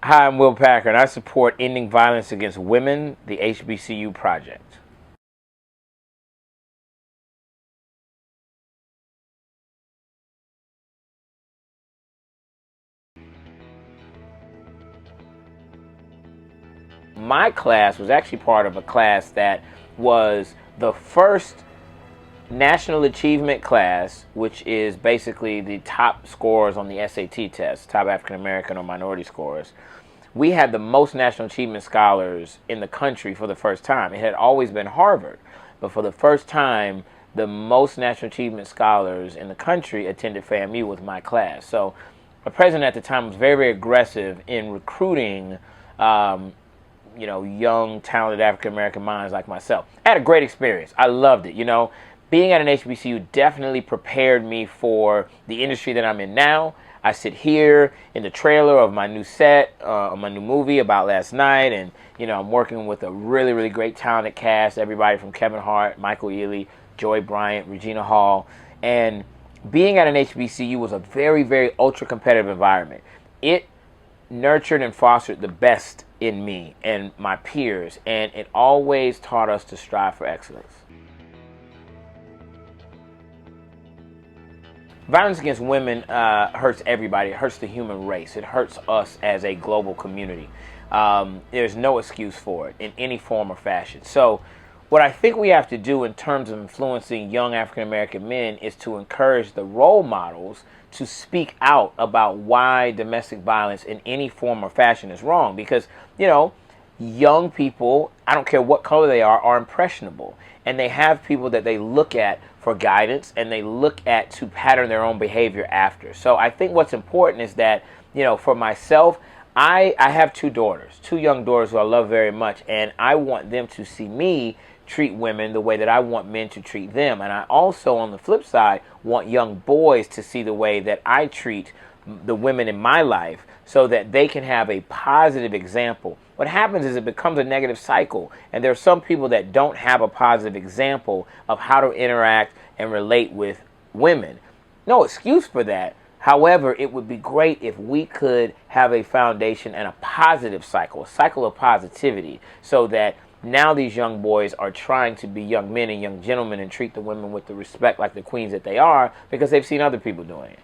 Hi, I'm Will Packer, and I support ending violence against women, the HBCU Project. My class was actually part of a class that was the first national achievement class, which is basically the top scores on the SAT test, top African American or minority scores. We had the most national achievement scholars in the country for the first time. It had always been Harvard, but for the first time, the most national achievement scholars in the country attended FAMU with my class. So the president at the time was very, very aggressive in recruiting young, talented African-American minds like myself. I had a great experience. I loved it. Being at an HBCU definitely prepared me for the industry that I'm in now. I sit here in the trailer of my new set, of my new movie About Last Night, and I'm working with a really, really great talented cast. Everybody from Kevin Hart, Michael Ealy, Joy Bryant, Regina Hall, and being at an HBCU was a very, very ultra-competitive environment. It nurtured and fostered the best in me and my peers, and it always taught us to strive for excellence. Violence against women hurts everybody. It hurts the human race. It hurts us as a global community. There's no excuse for it in any form or fashion. So what I think we have to do in terms of influencing young African American men is to encourage the role models to speak out about why domestic violence in any form or fashion is wrong. Because, young people, I don't care what color they are impressionable. And they have people that they look at for guidance, and they look at to pattern their own behavior after. So I think what's important is that, for myself, I have two young daughters who I love very much, and I want them to see me treat women the way that I want men to treat them. And I also, on the flip side, want young boys to see the way that I treat the women in my life so that they can have a positive example. What happens is it becomes a negative cycle, and there are some people that don't have a positive example of how to interact and relate with women. No excuse for that. However, it would be great if we could have a foundation and a positive cycle, a cycle of positivity, so that now these young boys are trying to be young men and young gentlemen and treat the women with the respect like the queens that they are, because they've seen other people doing it.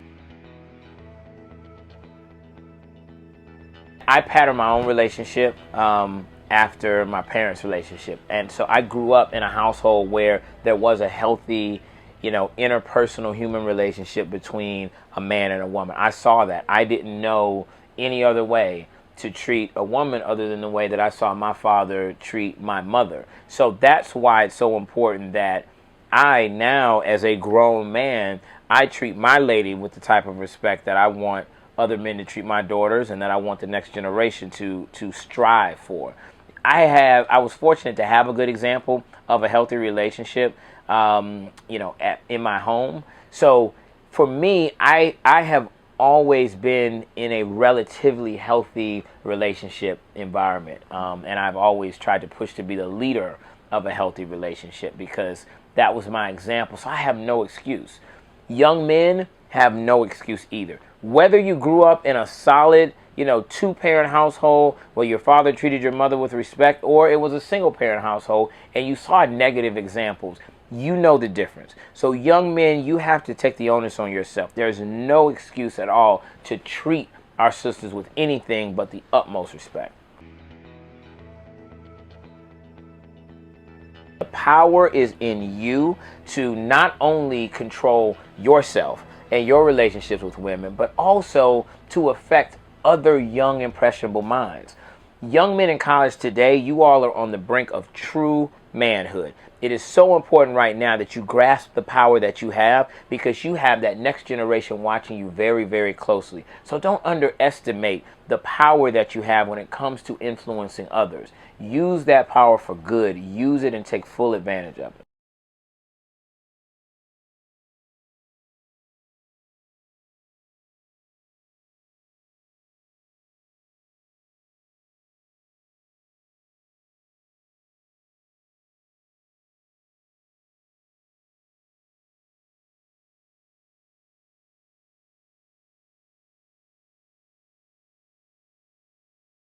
I patterned my own relationship after my parents' relationship. And so I grew up in a household where there was a healthy, interpersonal human relationship between a man and a woman. I saw that. I didn't know any other way to treat a woman other than the way that I saw my father treat my mother. So that's why it's so important that I now, as a grown man, I treat my lady with the type of respect that I want other men to treat my daughters, and that I want the next generation to strive for. I was fortunate to have a good example of a healthy relationship, in my home. So for me, I have always been in a relatively healthy relationship environment, and I've always tried to push to be the leader of a healthy relationship because that was my example. So I have no excuse. Young men have no excuse either. Whether you grew up in a solid, two-parent household where your father treated your mother with respect, or it was a single-parent household and you saw negative examples, you know the difference. So young men, you have to take the onus on yourself. There's no excuse at all to treat our sisters with anything but the utmost respect. The power is in you to not only control yourself and your relationships with women, but also to affect other young, impressionable minds. Young men in college today, you all are on the brink of true manhood. It is so important right now that you grasp the power that you have, because you have that next generation watching you very, very closely. So don't underestimate the power that you have when it comes to influencing others. Use that power for good. Use it and take full advantage of it.